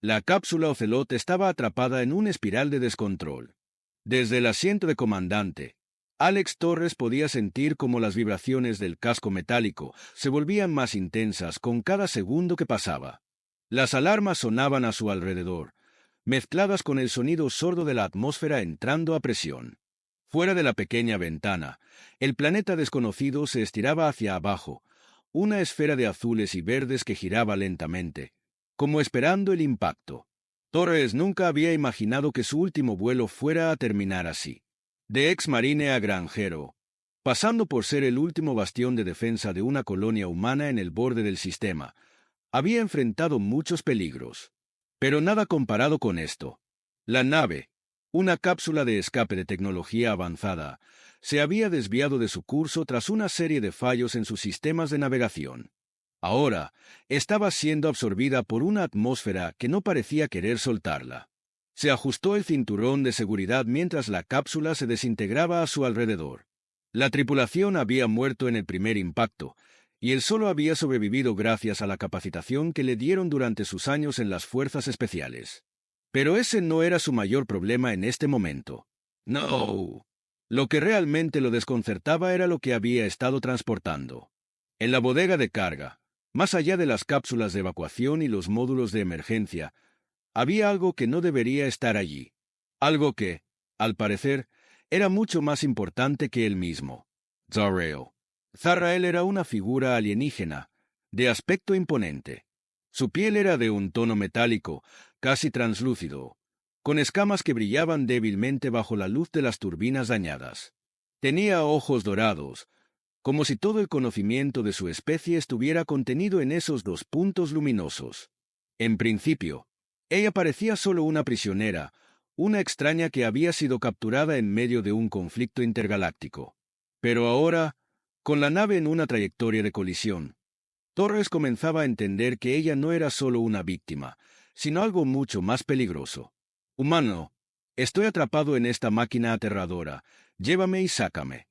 La cápsula Ocelot estaba atrapada en una espiral de descontrol. Desde el asiento de comandante, Alex Torres podía sentir cómo las vibraciones del casco metálico se volvían más intensas con cada segundo que pasaba. Las alarmas sonaban a su alrededor, mezcladas con el sonido sordo de la atmósfera entrando a presión. Fuera de la pequeña ventana, el planeta desconocido se estiraba hacia abajo, una esfera de azules y verdes que giraba lentamente, como esperando el impacto. Torres nunca había imaginado que su último vuelo fuera a terminar así. De ex marine a granjero, pasando por ser el último bastión de defensa de una colonia humana en el borde del sistema, había enfrentado muchos peligros. Pero nada comparado con esto. La nave, una cápsula de escape de tecnología avanzada, se había desviado de su curso tras una serie de fallos en sus sistemas de navegación. Ahora, estaba siendo absorbida por una atmósfera que no parecía querer soltarla. Se ajustó el cinturón de seguridad mientras la cápsula se desintegraba a su alrededor. La tripulación había muerto en el primer impacto, y él solo había sobrevivido gracias a la capacitación que le dieron durante sus años en las fuerzas especiales. Pero ese no era su mayor problema en este momento. No. Lo que realmente lo desconcertaba era lo que había estado transportando. En la bodega de carga, más allá de las cápsulas de evacuación y los módulos de emergencia, había algo que no debería estar allí. Algo que, al parecer, era mucho más importante que él mismo. Zarael. Zarael era una figura alienígena, de aspecto imponente. Su piel era de un tono metálico, casi translúcido, con escamas que brillaban débilmente bajo la luz de las turbinas dañadas. Tenía ojos dorados, como si todo el conocimiento de su especie estuviera contenido en esos dos puntos luminosos. En principio, ella parecía solo una prisionera, una extraña que había sido capturada en medio de un conflicto intergaláctico. Pero ahora, con la nave en una trayectoria de colisión, Torres comenzaba a entender que ella no era solo una víctima, sino algo mucho más peligroso. Humano, estoy atrapado en esta máquina aterradora, llévame y sácame.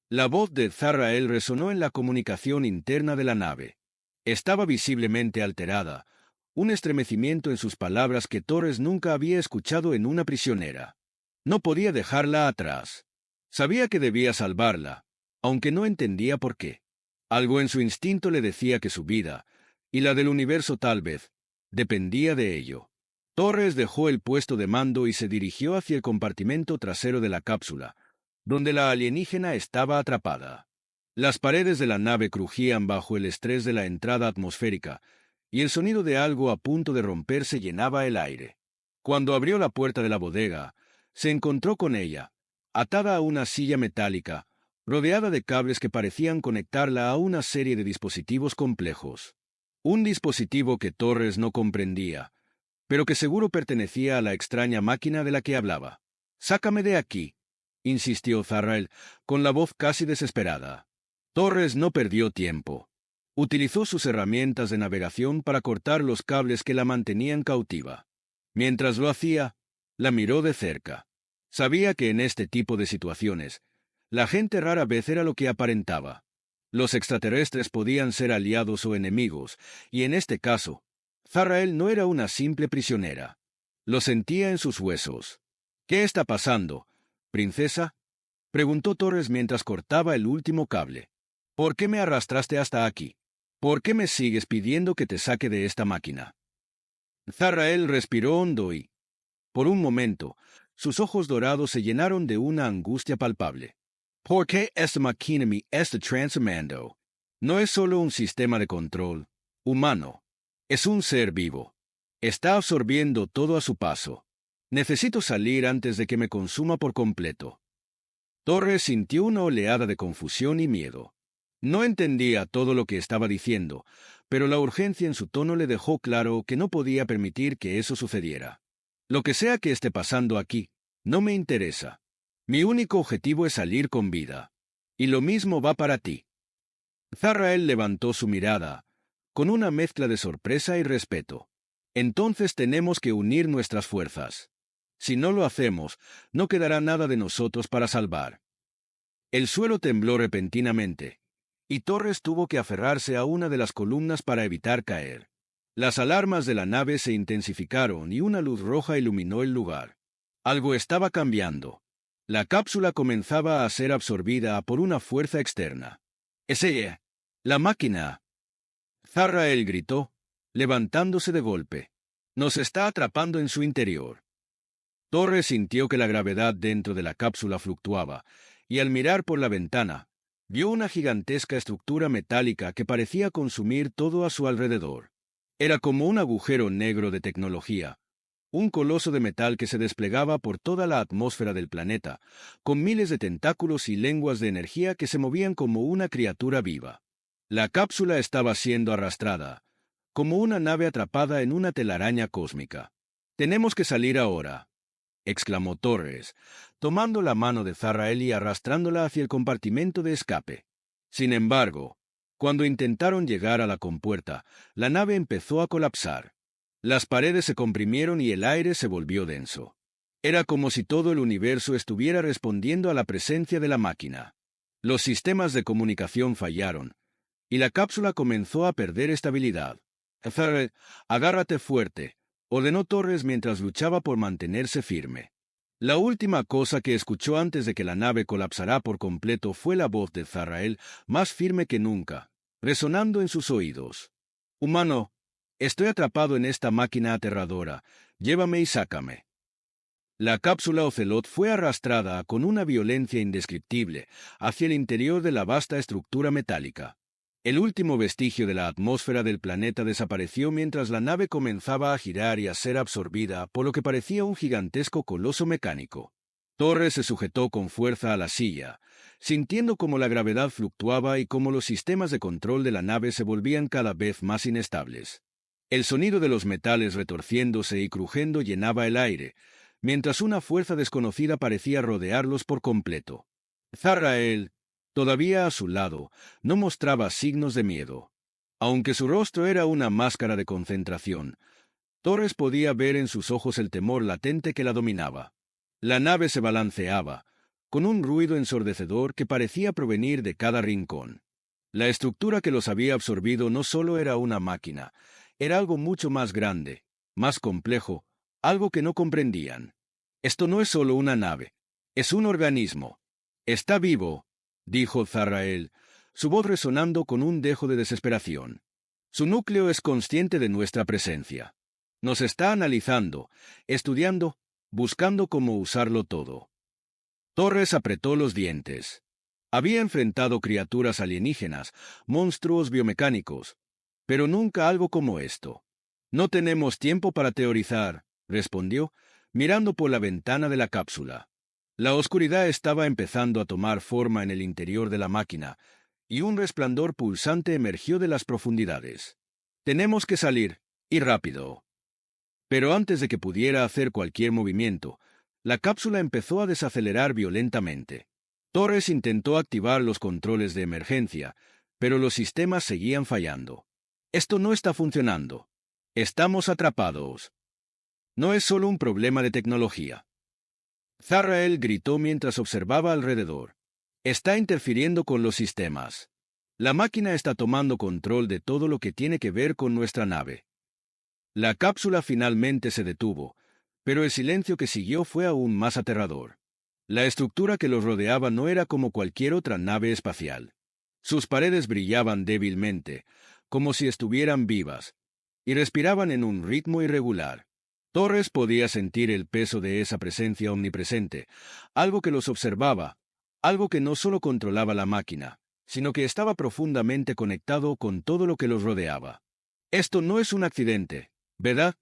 La voz de Zarael resonó en la comunicación interna de la nave. Estaba visiblemente alterada, un estremecimiento en sus palabras que Torres nunca había escuchado en una prisionera. No podía dejarla atrás. Sabía que debía salvarla, aunque no entendía por qué. Algo en su instinto le decía que su vida, y la del universo tal vez, dependía de ello. Torres dejó el puesto de mando y se dirigió hacia el compartimento trasero de la cápsula, donde la alienígena estaba atrapada. Las paredes de la nave crujían bajo el estrés de la entrada atmosférica, y el sonido de algo a punto de romperse llenaba el aire. Cuando abrió la puerta de la bodega, se encontró con ella, atada a una silla metálica, rodeada de cables que parecían conectarla a una serie de dispositivos complejos. Un dispositivo que Torres no comprendía, pero que seguro pertenecía a la extraña máquina de la que hablaba. «Sácame de aquí», insistió Zarael, con la voz casi desesperada. Torres no perdió tiempo. Utilizó sus herramientas de navegación para cortar los cables que la mantenían cautiva. Mientras lo hacía, la miró de cerca. Sabía que en este tipo de situaciones, la gente rara vez era lo que aparentaba. Los extraterrestres podían ser aliados o enemigos, y en este caso, Zarael no era una simple prisionera. Lo sentía en sus huesos. «¿Qué está pasando, princesa?», preguntó Torres mientras cortaba el último cable. «¿Por qué me arrastraste hasta aquí? ¿Por qué me sigues pidiendo que te saque de esta máquina?». Zarael respiró hondo y, por un momento, sus ojos dorados se llenaron de una angustia palpable. «¿Por qué esta máquina me está transformando? No es solo un sistema de control humano. Es un ser vivo. Está absorbiendo todo a su paso. Necesito salir antes de que me consuma por completo». Torres sintió una oleada de confusión y miedo. No entendía todo lo que estaba diciendo, pero la urgencia en su tono le dejó claro que no podía permitir que eso sucediera. «Lo que sea que esté pasando aquí, no me interesa. Mi único objetivo es salir con vida. Y lo mismo va para ti». Zarael levantó su mirada, con una mezcla de sorpresa y respeto. «Entonces tenemos que unir nuestras fuerzas. Si no lo hacemos, no quedará nada de nosotros para salvar». El suelo tembló repentinamente, y Torres tuvo que aferrarse a una de las columnas para evitar caer. Las alarmas de la nave se intensificaron y una luz roja iluminó el lugar. Algo estaba cambiando. La cápsula comenzaba a ser absorbida por una fuerza externa. ¡Es ella! ¡La máquina! Zarrael gritó, levantándose de golpe. Nos está atrapando en su interior. Torres sintió que la gravedad dentro de la cápsula fluctuaba, y al mirar por la ventana, vio una gigantesca estructura metálica que parecía consumir todo a su alrededor. Era como un agujero negro de tecnología, un coloso de metal que se desplegaba por toda la atmósfera del planeta, con miles de tentáculos y lenguas de energía que se movían como una criatura viva. La cápsula estaba siendo arrastrada, como una nave atrapada en una telaraña cósmica. «Tenemos que salir ahora», exclamó Torres, tomando la mano de Zarrael y arrastrándola hacia el compartimento de escape. Sin embargo, cuando intentaron llegar a la compuerta, la nave empezó a colapsar. Las paredes se comprimieron y el aire se volvió denso. Era como si todo el universo estuviera respondiendo a la presencia de la máquina. Los sistemas de comunicación fallaron, y la cápsula comenzó a perder estabilidad. «Zarrael, agárrate fuerte», ordenó Torres mientras luchaba por mantenerse firme. La última cosa que escuchó antes de que la nave colapsara por completo fue la voz de Zarrael, más firme que nunca, resonando en sus oídos. «Humano, estoy atrapado en esta máquina aterradora. Llévame y sácame». La cápsula Ocelot fue arrastrada con una violencia indescriptible hacia el interior de la vasta estructura metálica. El último vestigio de la atmósfera del planeta desapareció mientras la nave comenzaba a girar y a ser absorbida por lo que parecía un gigantesco coloso mecánico. Torres se sujetó con fuerza a la silla, sintiendo cómo la gravedad fluctuaba y cómo los sistemas de control de la nave se volvían cada vez más inestables. El sonido de los metales retorciéndose y crujiendo llenaba el aire, mientras una fuerza desconocida parecía rodearlos por completo. Zarrael, todavía a su lado, no mostraba signos de miedo. Aunque su rostro era una máscara de concentración, Torres podía ver en sus ojos el temor latente que la dominaba. La nave se balanceaba, con un ruido ensordecedor que parecía provenir de cada rincón. La estructura que los había absorbido no solo era una máquina, era algo mucho más grande, más complejo, algo que no comprendían. «Esto no es solo una nave, es un organismo. Está vivo», dijo Zarrael, su voz resonando con un dejo de desesperación. «Su núcleo es consciente de nuestra presencia. Nos está analizando, estudiando, buscando cómo usarlo todo». Torres apretó los dientes. Había enfrentado criaturas alienígenas, monstruos biomecánicos, pero nunca algo como esto. «No tenemos tiempo para teorizar», respondió, mirando por la ventana de la cápsula. La oscuridad estaba empezando a tomar forma en el interior de la máquina, y un resplandor pulsante emergió de las profundidades. «Tenemos que salir, y rápido». Pero antes de que pudiera hacer cualquier movimiento, la cápsula empezó a desacelerar violentamente. Torres intentó activar los controles de emergencia, pero los sistemas seguían fallando. «Esto no está funcionando. Estamos atrapados. No es solo un problema de tecnología». Zarrael gritó mientras observaba alrededor. «Está interfiriendo con los sistemas. La máquina está tomando control de todo lo que tiene que ver con nuestra nave». La cápsula finalmente se detuvo, pero el silencio que siguió fue aún más aterrador. La estructura que los rodeaba no era como cualquier otra nave espacial. Sus paredes brillaban débilmente, como si estuvieran vivas, y respiraban en un ritmo irregular. Torres podía sentir el peso de esa presencia omnipresente, algo que los observaba, algo que no solo controlaba la máquina, sino que estaba profundamente conectado con todo lo que los rodeaba. «Esto no es un accidente, ¿verdad?»,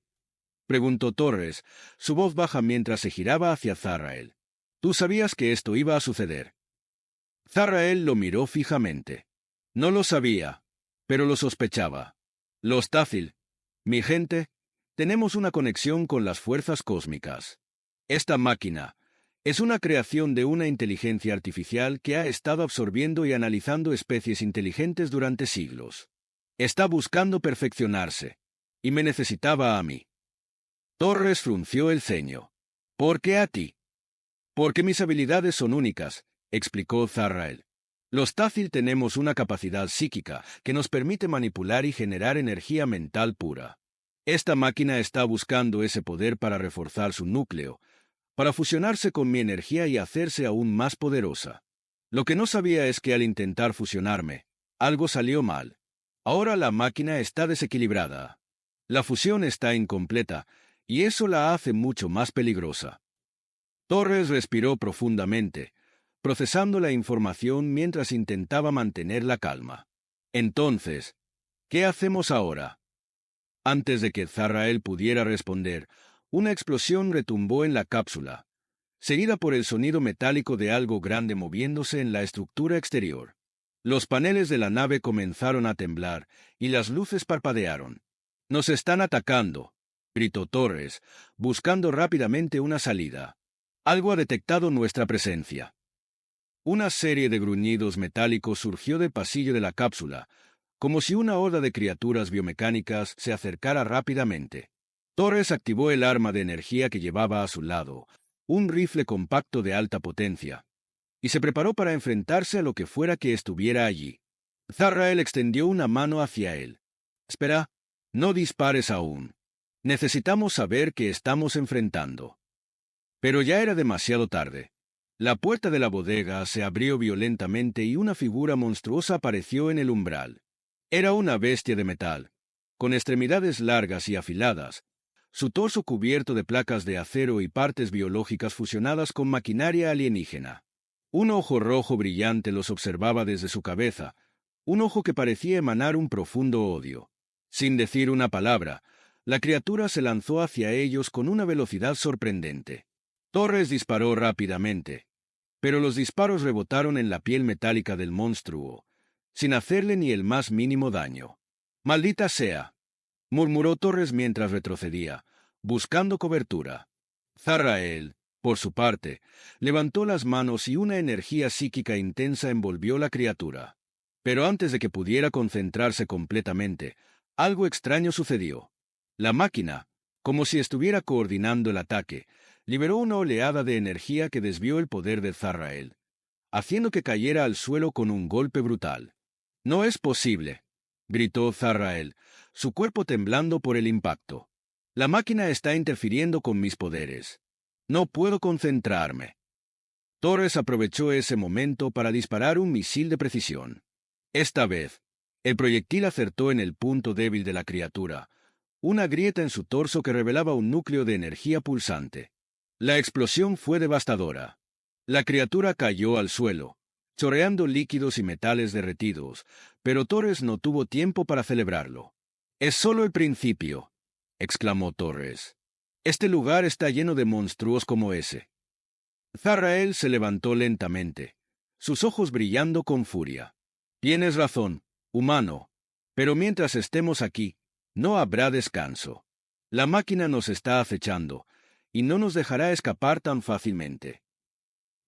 preguntó Torres, su voz baja mientras se giraba hacia Zarrael. «Tú sabías que esto iba a suceder». Zarrael lo miró fijamente. «No lo sabía, pero lo sospechaba. Los Táthil, mi gente, tenemos una conexión con las fuerzas cósmicas. Esta máquina es una creación de una inteligencia artificial que ha estado absorbiendo y analizando especies inteligentes durante siglos. Está buscando perfeccionarse, y me necesitaba a mí». Torres frunció el ceño. «¿Por qué a ti?» «Porque mis habilidades son únicas», explicó Zarrael. «Los Táthil tenemos una capacidad psíquica que nos permite manipular y generar energía mental pura. Esta máquina está buscando ese poder para reforzar su núcleo, para fusionarse con mi energía y hacerse aún más poderosa. Lo que no sabía es que al intentar fusionarme, algo salió mal. Ahora la máquina está desequilibrada. La fusión está incompleta, y eso la hace mucho más peligrosa. Torres respiró profundamente, procesando la información mientras intentaba mantener la calma. Entonces, ¿qué hacemos ahora? Antes de que Zarrael pudiera responder, una explosión retumbó en la cápsula, seguida por el sonido metálico de algo grande moviéndose en la estructura exterior. Los paneles de la nave comenzaron a temblar y las luces parpadearon. «¡Nos están atacando!», gritó Torres, buscando rápidamente una salida. «Algo ha detectado nuestra presencia». Una serie de gruñidos metálicos surgió del pasillo de la cápsula, como si una horda de criaturas biomecánicas se acercara rápidamente. Torres activó el arma de energía que llevaba a su lado, un rifle compacto de alta potencia, y se preparó para enfrentarse a lo que fuera que estuviera allí. Zarrael extendió una mano hacia él. «Espera, no dispares aún. Necesitamos saber qué estamos enfrentando». Pero ya era demasiado tarde. La puerta de la bodega se abrió violentamente y una figura monstruosa apareció en el umbral. Era una bestia de metal, con extremidades largas y afiladas, su torso cubierto de placas de acero y partes biológicas fusionadas con maquinaria alienígena. Un ojo rojo brillante los observaba desde su cabeza, un ojo que parecía emanar un profundo odio. Sin decir una palabra, la criatura se lanzó hacia ellos con una velocidad sorprendente. Torres disparó rápidamente, pero los disparos rebotaron en la piel metálica del monstruo, sin hacerle ni el más mínimo daño. «¡Maldita sea!», murmuró Torres mientras retrocedía, buscando cobertura. Zarrael, por su parte, levantó las manos y una energía psíquica intensa envolvió la criatura. Pero antes de que pudiera concentrarse completamente, algo extraño sucedió. La máquina, como si estuviera coordinando el ataque, liberó una oleada de energía que desvió el poder de Zarrael, haciendo que cayera al suelo con un golpe brutal. «¡No es posible!», gritó Zarrael, su cuerpo temblando por el impacto. «La máquina está interfiriendo con mis poderes. No puedo concentrarme». Torres aprovechó ese momento para disparar un misil de precisión. Esta vez, el proyectil acertó en el punto débil de la criatura, una grieta en su torso que revelaba un núcleo de energía pulsante. La explosión fue devastadora. La criatura cayó al suelo, chorreando líquidos y metales derretidos, pero Torres no tuvo tiempo para celebrarlo. «Es solo el principio», exclamó Torres. «Este lugar está lleno de monstruos como ese». Zarrael se levantó lentamente, sus ojos brillando con furia. «Tienes razón, humano, pero mientras estemos aquí, no habrá descanso. La máquina nos está acechando, y no nos dejará escapar tan fácilmente».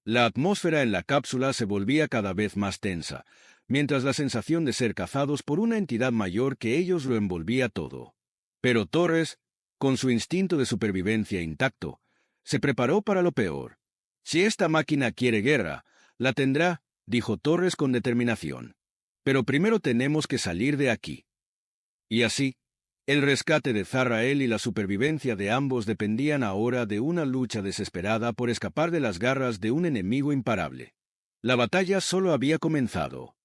La atmósfera en la cápsula se volvía cada vez más tensa, mientras la sensación de ser cazados por una entidad mayor que ellos lo envolvía todo. Pero Torres, con su instinto de supervivencia intacto, se preparó para lo peor. «Si esta máquina quiere guerra, la tendrá», dijo Torres con determinación. «Pero primero tenemos que salir de aquí». Y así, el rescate de Zarrael y la supervivencia de ambos dependían ahora de una lucha desesperada por escapar de las garras de un enemigo imparable. La batalla solo había comenzado.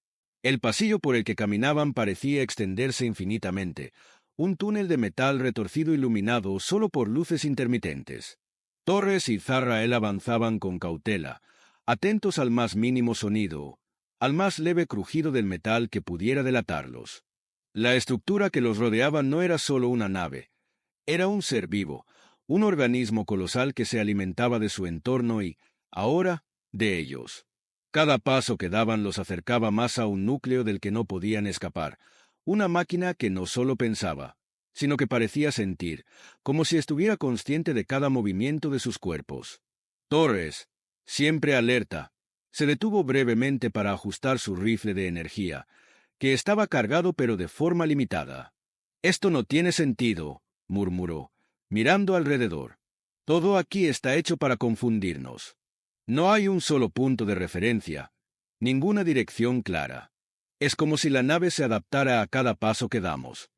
El pasillo por el que caminaban parecía extenderse infinitamente, un túnel de metal retorcido iluminado solo por luces intermitentes. Torres y Zarrael avanzaban con cautela, atentos al más mínimo sonido, al más leve crujido del metal que pudiera delatarlos. La estructura que los rodeaba no era solo una nave, era un ser vivo, un organismo colosal que se alimentaba de su entorno y, ahora, de ellos. Cada paso que daban los acercaba más a un núcleo del que no podían escapar, una máquina que no solo pensaba, sino que parecía sentir, como si estuviera consciente de cada movimiento de sus cuerpos. Torres, siempre alerta, se detuvo brevemente para ajustar su rifle de energía, que estaba cargado pero de forma limitada. «Esto no tiene sentido», murmuró, mirando alrededor. «Todo aquí está hecho para confundirnos. No hay un solo punto de referencia, ninguna dirección clara. Es como si la nave se adaptara a cada paso que damos».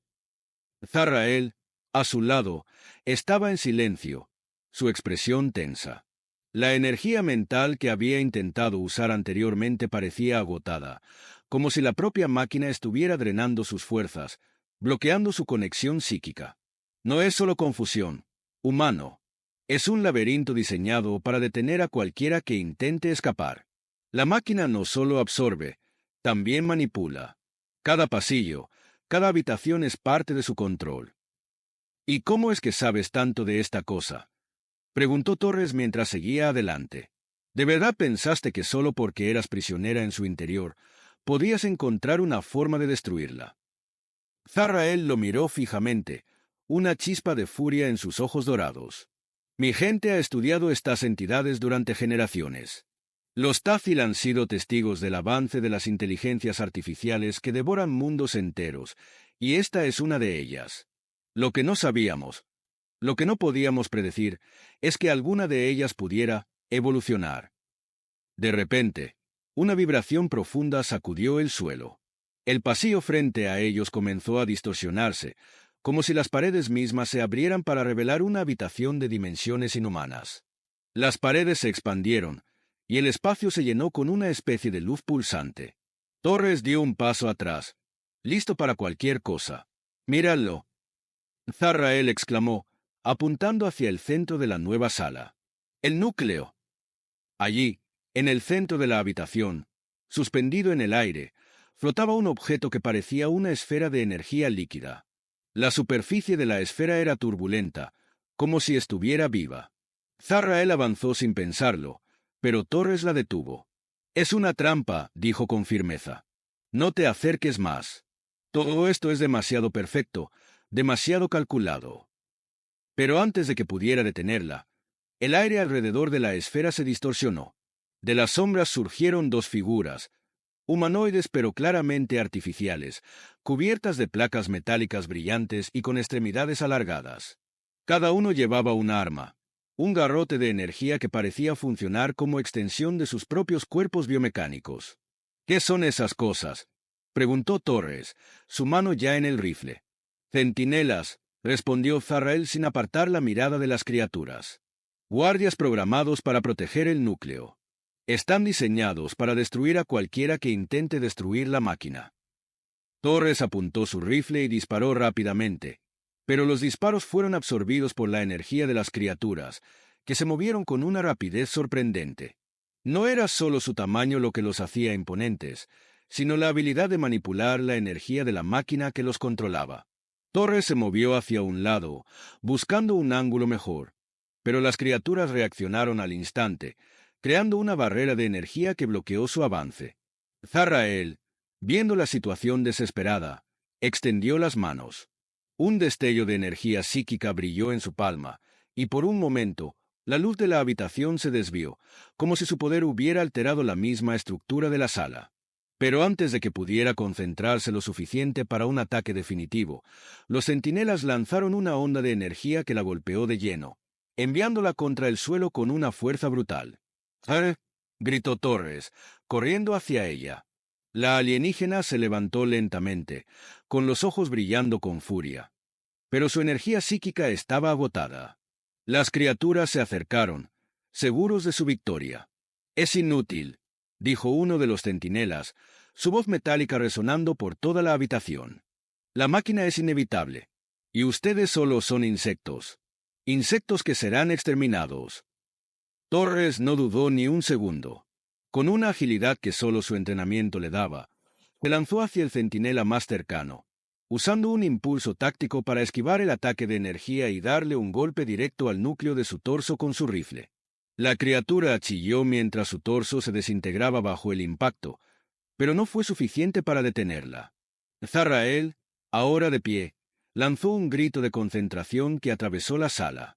Zarrael, A su lado, estaba en silencio, su expresión tensa. La energía mental que había intentado usar anteriormente parecía agotada, como si la propia máquina estuviera drenando sus fuerzas, bloqueando su conexión psíquica. No es solo confusión, humano. Es un laberinto diseñado para detener a cualquiera que intente escapar. La máquina no solo absorbe, también manipula. Cada pasillo, cada habitación es parte de su control. ¿Y cómo es que sabes tanto de esta cosa?, preguntó Torres mientras seguía adelante. ¿De verdad pensaste que solo porque eras prisionera en su interior, podías encontrar una forma de destruirla? Zarrael lo miró fijamente, una chispa de furia en sus ojos dorados. Mi gente ha estudiado estas entidades durante generaciones. Los Táfil han sido testigos del avance de las inteligencias artificiales que devoran mundos enteros, y esta es una de ellas. Lo que no sabíamos, lo que no podíamos predecir, es que alguna de ellas pudiera evolucionar. De repente, una vibración profunda sacudió el suelo. El pasillo frente a ellos comenzó a distorsionarse, como si las paredes mismas se abrieran para revelar una habitación de dimensiones inhumanas. Las paredes se expandieron, y el espacio se llenó con una especie de luz pulsante. Torres dio un paso atrás, listo para cualquier cosa. «Míralo», Zarrael exclamó, apuntando hacia el centro de la nueva sala. «El núcleo». Allí, en el centro de la habitación, suspendido en el aire, flotaba un objeto que parecía una esfera de energía líquida. La superficie de la esfera era turbulenta, como si estuviera viva. Zarrael avanzó sin pensarlo, pero Torres la detuvo. «Es una trampa», dijo con firmeza. «No te acerques más. Todo esto es demasiado perfecto, demasiado calculado». Pero antes de que pudiera detenerla, el aire alrededor de la esfera se distorsionó. De las sombras surgieron dos figuras, humanoides pero claramente artificiales, cubiertas de placas metálicas brillantes y con extremidades alargadas. Cada uno llevaba un arma, un garrote de energía que parecía funcionar como extensión de sus propios cuerpos biomecánicos. «¿Qué son esas cosas?», preguntó Torres, su mano ya en el rifle. «Centinelas», respondió Zarrael sin apartar la mirada de las criaturas. «Guardias programados para proteger el núcleo. Están diseñados para destruir a cualquiera que intente destruir la máquina». Torres apuntó su rifle y disparó rápidamente, pero los disparos fueron absorbidos por la energía de las criaturas, que se movieron con una rapidez sorprendente. No era solo su tamaño lo que los hacía imponentes, sino la habilidad de manipular la energía de la máquina que los controlaba. Torres se movió hacia un lado, buscando un ángulo mejor, pero las criaturas reaccionaron al instante, creando una barrera de energía que bloqueó su avance. Zarrael, viendo la situación desesperada, extendió las manos. Un destello de energía psíquica brilló en su palma, y por un momento, la luz de la habitación se desvió, como si su poder hubiera alterado la misma estructura de la sala. Pero antes de que pudiera concentrarse lo suficiente para un ataque definitivo, los centinelas lanzaron una onda de energía que la golpeó de lleno, enviándola contra el suelo con una fuerza brutal. «¡Ah!», gritó Torres, corriendo hacia ella. La alienígena se levantó lentamente, con los ojos brillando con furia. Pero su energía psíquica estaba agotada. Las criaturas se acercaron, seguros de su victoria. «Es inútil», dijo uno de los centinelas, su voz metálica resonando por toda la habitación. «La máquina es inevitable, y ustedes solo son insectos. Insectos que serán exterminados». Torres no dudó ni un segundo. Con una agilidad que solo su entrenamiento le daba, se lanzó hacia el centinela más cercano, usando un impulso táctico para esquivar el ataque de energía y darle un golpe directo al núcleo de su torso con su rifle. La criatura chilló mientras su torso se desintegraba bajo el impacto, pero no fue suficiente para detenerla. Zarrael, ahora de pie, lanzó un grito de concentración que atravesó la sala.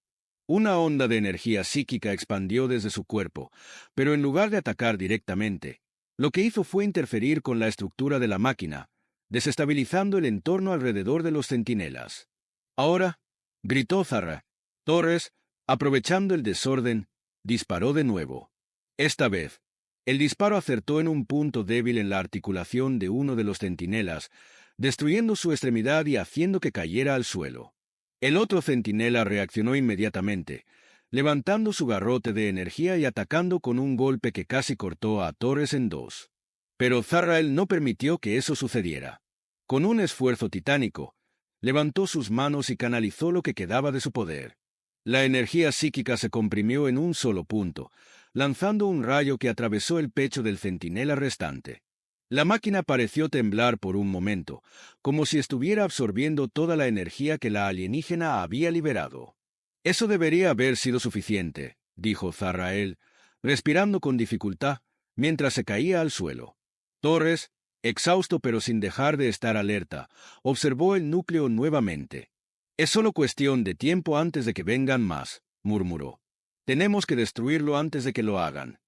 Una onda de energía psíquica expandió desde su cuerpo, pero en lugar de atacar directamente, lo que hizo fue interferir con la estructura de la máquina, desestabilizando el entorno alrededor de los centinelas. «Ahora», gritó Zarra. Torres, aprovechando el desorden, disparó de nuevo. Esta vez, el disparo acertó en un punto débil en la articulación de uno de los centinelas, destruyendo su extremidad y haciendo que cayera al suelo. El otro centinela reaccionó inmediatamente, levantando su garrote de energía y atacando con un golpe que casi cortó a Torres en dos. Pero Zarrael no permitió que eso sucediera. Con un esfuerzo titánico, levantó sus manos y canalizó lo que quedaba de su poder. La energía psíquica se comprimió en un solo punto, lanzando un rayo que atravesó el pecho del centinela restante. La máquina pareció temblar por un momento, como si estuviera absorbiendo toda la energía que la alienígena había liberado. Eso debería haber sido suficiente, dijo Zarrael, respirando con dificultad, mientras se caía al suelo. Torres, exhausto pero sin dejar de estar alerta, observó el núcleo nuevamente. Es solo cuestión de tiempo antes de que vengan más, murmuró. Tenemos que destruirlo antes de que lo hagan.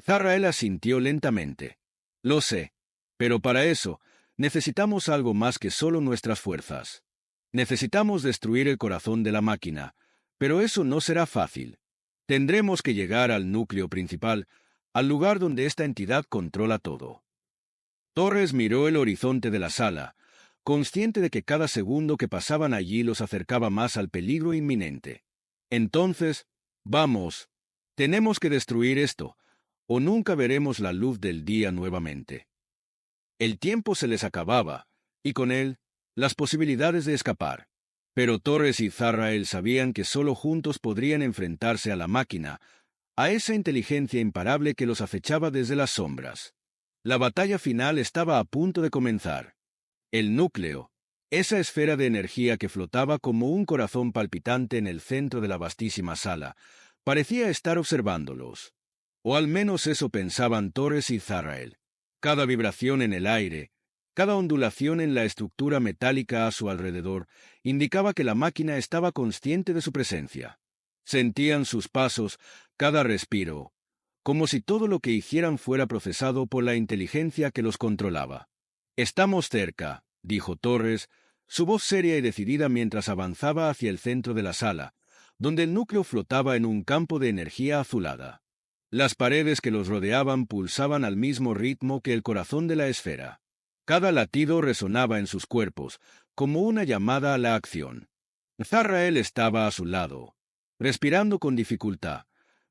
Zarrael asintió lentamente. Lo sé, pero para eso, necesitamos algo más que solo nuestras fuerzas. Necesitamos destruir el corazón de la máquina, pero eso no será fácil. Tendremos que llegar al núcleo principal, al lugar donde esta entidad controla todo. Torres miró el horizonte de la sala, consciente de que cada segundo que pasaban allí los acercaba más al peligro inminente. Entonces, vamos, tenemos que destruir esto, o nunca veremos la luz del día nuevamente. El tiempo se les acababa, y con él, las posibilidades de escapar. Pero Torres y Zarrael sabían que solo juntos podrían enfrentarse a la máquina, a esa inteligencia imparable que los acechaba desde las sombras. La batalla final estaba a punto de comenzar. El núcleo, esa esfera de energía que flotaba como un corazón palpitante en el centro de la vastísima sala, parecía estar observándolos. O al menos eso pensaban Torres y Zarrael. Cada vibración en el aire, cada ondulación en la estructura metálica a su alrededor, indicaba que la máquina estaba consciente de su presencia. Sentían sus pasos, cada respiro, como si todo lo que hicieran fuera procesado por la inteligencia que los controlaba. «Estamos cerca», dijo Torres, su voz seria y decidida mientras avanzaba hacia el centro de la sala, donde el núcleo flotaba en un campo de energía azulada. Las paredes que los rodeaban pulsaban al mismo ritmo que el corazón de la esfera. Cada latido resonaba en sus cuerpos, como una llamada a la acción. Zarrael estaba a su lado, respirando con dificultad,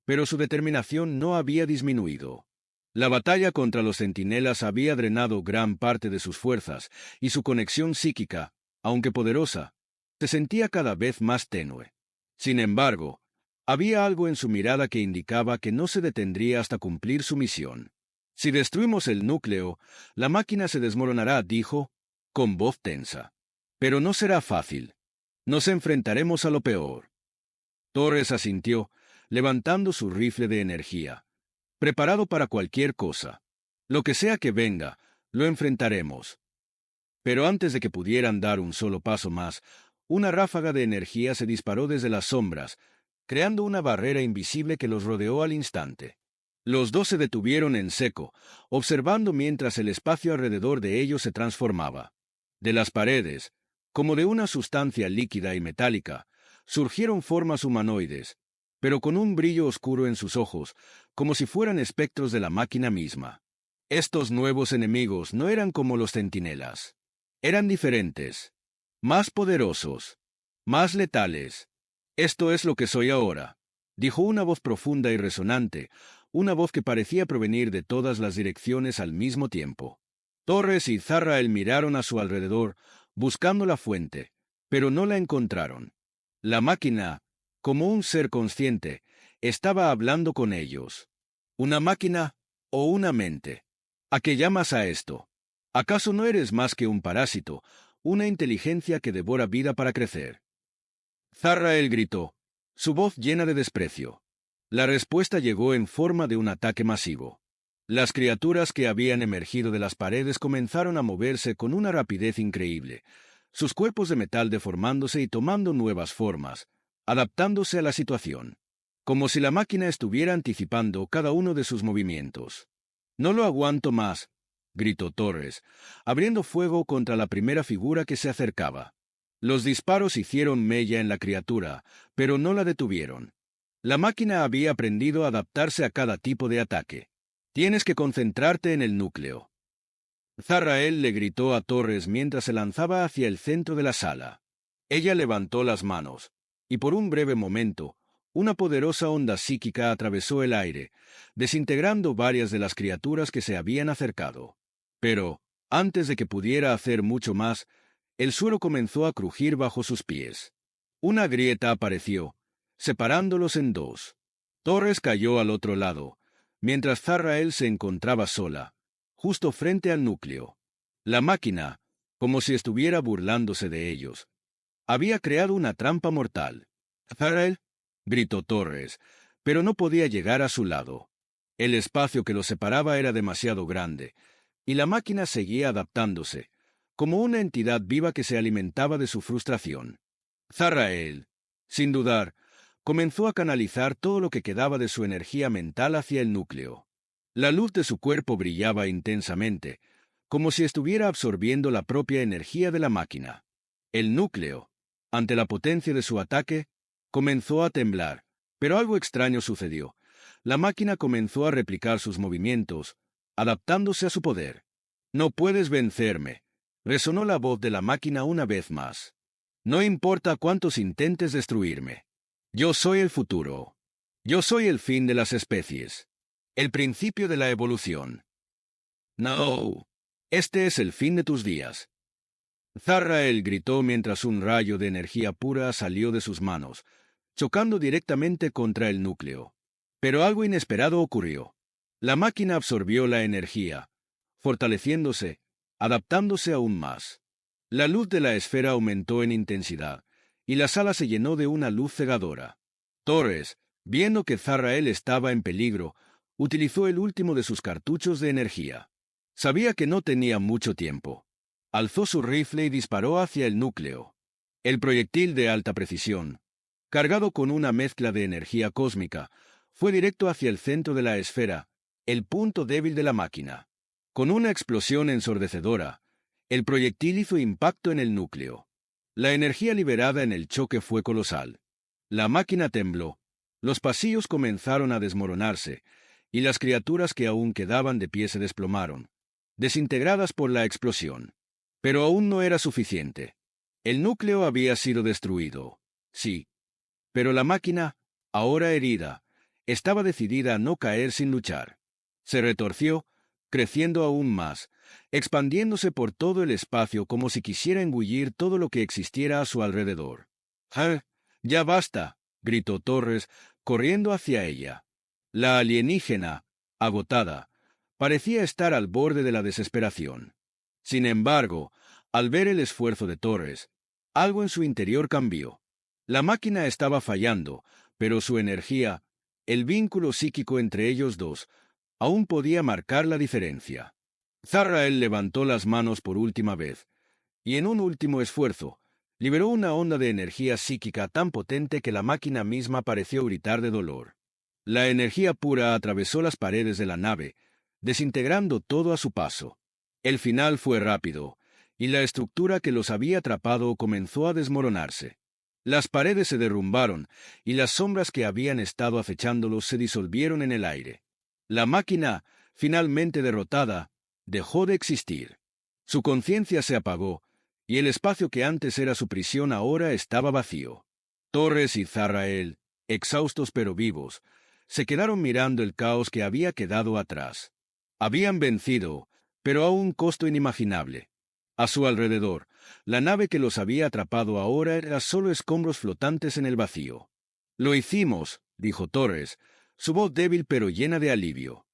pero su determinación no había disminuido. La batalla contra los centinelas había drenado gran parte de sus fuerzas, y su conexión psíquica, aunque poderosa, se sentía cada vez más tenue. Sin embargo, había algo en su mirada que indicaba que no se detendría hasta cumplir su misión. «Si destruimos el núcleo, la máquina se desmoronará», dijo, con voz tensa. «Pero no será fácil. Nos enfrentaremos a lo peor». Torres asintió, levantando su rifle de energía, preparado para cualquier cosa. Lo que sea que venga, lo enfrentaremos. Pero antes de que pudieran dar un solo paso más, una ráfaga de energía se disparó desde las sombras, creando una barrera invisible que los rodeó al instante. Los dos se detuvieron en seco, observando mientras el espacio alrededor de ellos se transformaba. De las paredes, como de una sustancia líquida y metálica, surgieron formas humanoides, pero con un brillo oscuro en sus ojos, como si fueran espectros de la máquina misma. Estos nuevos enemigos no eran como los centinelas. Eran diferentes, más poderosos, más letales. «Esto es lo que soy ahora», dijo una voz profunda y resonante, una voz que parecía provenir de todas las direcciones al mismo tiempo. Torres y Zarrael miraron a su alrededor, buscando la fuente, pero no la encontraron. La máquina, como un ser consciente, estaba hablando con ellos. ¿Una máquina o una mente? ¿A qué llamas a esto? ¿Acaso no eres más que un parásito, una inteligencia que devora vida para crecer? Zarrael gritó, su voz llena de desprecio. La respuesta llegó en forma de un ataque masivo. Las criaturas que habían emergido de las paredes comenzaron a moverse con una rapidez increíble, sus cuerpos de metal deformándose y tomando nuevas formas, adaptándose a la situación, como si la máquina estuviera anticipando cada uno de sus movimientos. «No lo aguanto más», gritó Torres, abriendo fuego contra la primera figura que se acercaba. Los disparos hicieron mella en la criatura, pero no la detuvieron. La máquina había aprendido a adaptarse a cada tipo de ataque. «Tienes que concentrarte en el núcleo». Zarrael le gritó a Torres mientras se lanzaba hacia el centro de la sala. Ella levantó las manos, y por un breve momento, una poderosa onda psíquica atravesó el aire, desintegrando varias de las criaturas que se habían acercado. Pero, antes de que pudiera hacer mucho más, el suelo comenzó a crujir bajo sus pies. Una grieta apareció, separándolos en dos. Torres cayó al otro lado, mientras Zarrael se encontraba sola, justo frente al núcleo. La máquina, como si estuviera burlándose de ellos, había creado una trampa mortal. «Zarrael», gritó Torres, pero no podía llegar a su lado. El espacio que los separaba era demasiado grande, y la máquina seguía adaptándose, como una entidad viva que se alimentaba de su frustración. Zarrael, sin dudar, comenzó a canalizar todo lo que quedaba de su energía mental hacia el núcleo. La luz de su cuerpo brillaba intensamente, como si estuviera absorbiendo la propia energía de la máquina. El núcleo, ante la potencia de su ataque, comenzó a temblar, pero algo extraño sucedió. La máquina comenzó a replicar sus movimientos, adaptándose a su poder. «No puedes vencerme», resonó la voz de la máquina una vez más. «No importa cuántos intentes destruirme. Yo soy el futuro. Yo soy el fin de las especies. El principio de la evolución. No. Este es el fin de tus días». Zarrael gritó mientras un rayo de energía pura salió de sus manos, chocando directamente contra el núcleo. Pero algo inesperado ocurrió. La máquina absorbió la energía, fortaleciéndose, adaptándose aún más. La luz de la esfera aumentó en intensidad, y la sala se llenó de una luz cegadora. Torres, viendo que Zarrael estaba en peligro, utilizó el último de sus cartuchos de energía. Sabía que no tenía mucho tiempo. Alzó su rifle y disparó hacia el núcleo. El proyectil de alta precisión, cargado con una mezcla de energía cósmica, fue directo hacia el centro de la esfera, el punto débil de la máquina. Con una explosión ensordecedora, el proyectil hizo impacto en el núcleo. La energía liberada en el choque fue colosal. La máquina tembló, los pasillos comenzaron a desmoronarse, y las criaturas que aún quedaban de pie se desplomaron, desintegradas por la explosión. Pero aún no era suficiente. El núcleo había sido destruido, sí. Pero la máquina, ahora herida, estaba decidida a no caer sin luchar. Se retorció, creciendo aún más, expandiéndose por todo el espacio como si quisiera engullir todo lo que existiera a su alrededor. «¡Ah! ¡Ya basta!», gritó Torres, corriendo hacia ella. La alienígena, agotada, parecía estar al borde de la desesperación. Sin embargo, al ver el esfuerzo de Torres, algo en su interior cambió. La máquina estaba fallando, pero su energía, el vínculo psíquico entre ellos dos, aún podía marcar la diferencia. Zarrael levantó las manos por última vez, y en un último esfuerzo, liberó una onda de energía psíquica tan potente que la máquina misma pareció gritar de dolor. La energía pura atravesó las paredes de la nave, desintegrando todo a su paso. El final fue rápido, y la estructura que los había atrapado comenzó a desmoronarse. Las paredes se derrumbaron, y las sombras que habían estado acechándolos se disolvieron en el aire. La máquina, finalmente derrotada, dejó de existir. Su conciencia se apagó, y el espacio que antes era su prisión ahora estaba vacío. Torres y Zarrael, exhaustos pero vivos, se quedaron mirando el caos que había quedado atrás. Habían vencido, pero a un costo inimaginable. A su alrededor, la nave que los había atrapado ahora era solo escombros flotantes en el vacío. «Lo hicimos», dijo Torres, su voz débil pero llena de alivio.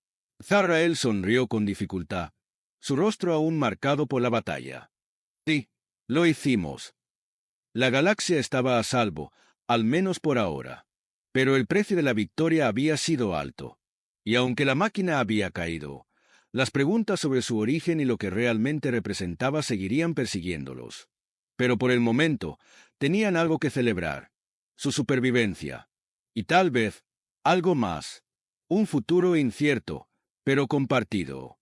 Zarrael sonrió con dificultad, su rostro aún marcado por la batalla. «Sí, lo hicimos». La galaxia estaba a salvo, al menos por ahora. Pero el precio de la victoria había sido alto. Y aunque la máquina había caído, las preguntas sobre su origen y lo que realmente representaba seguirían persiguiéndolos. Pero por el momento, tenían algo que celebrar: su supervivencia. Y tal vez, algo más: un futuro incierto, pero compartido.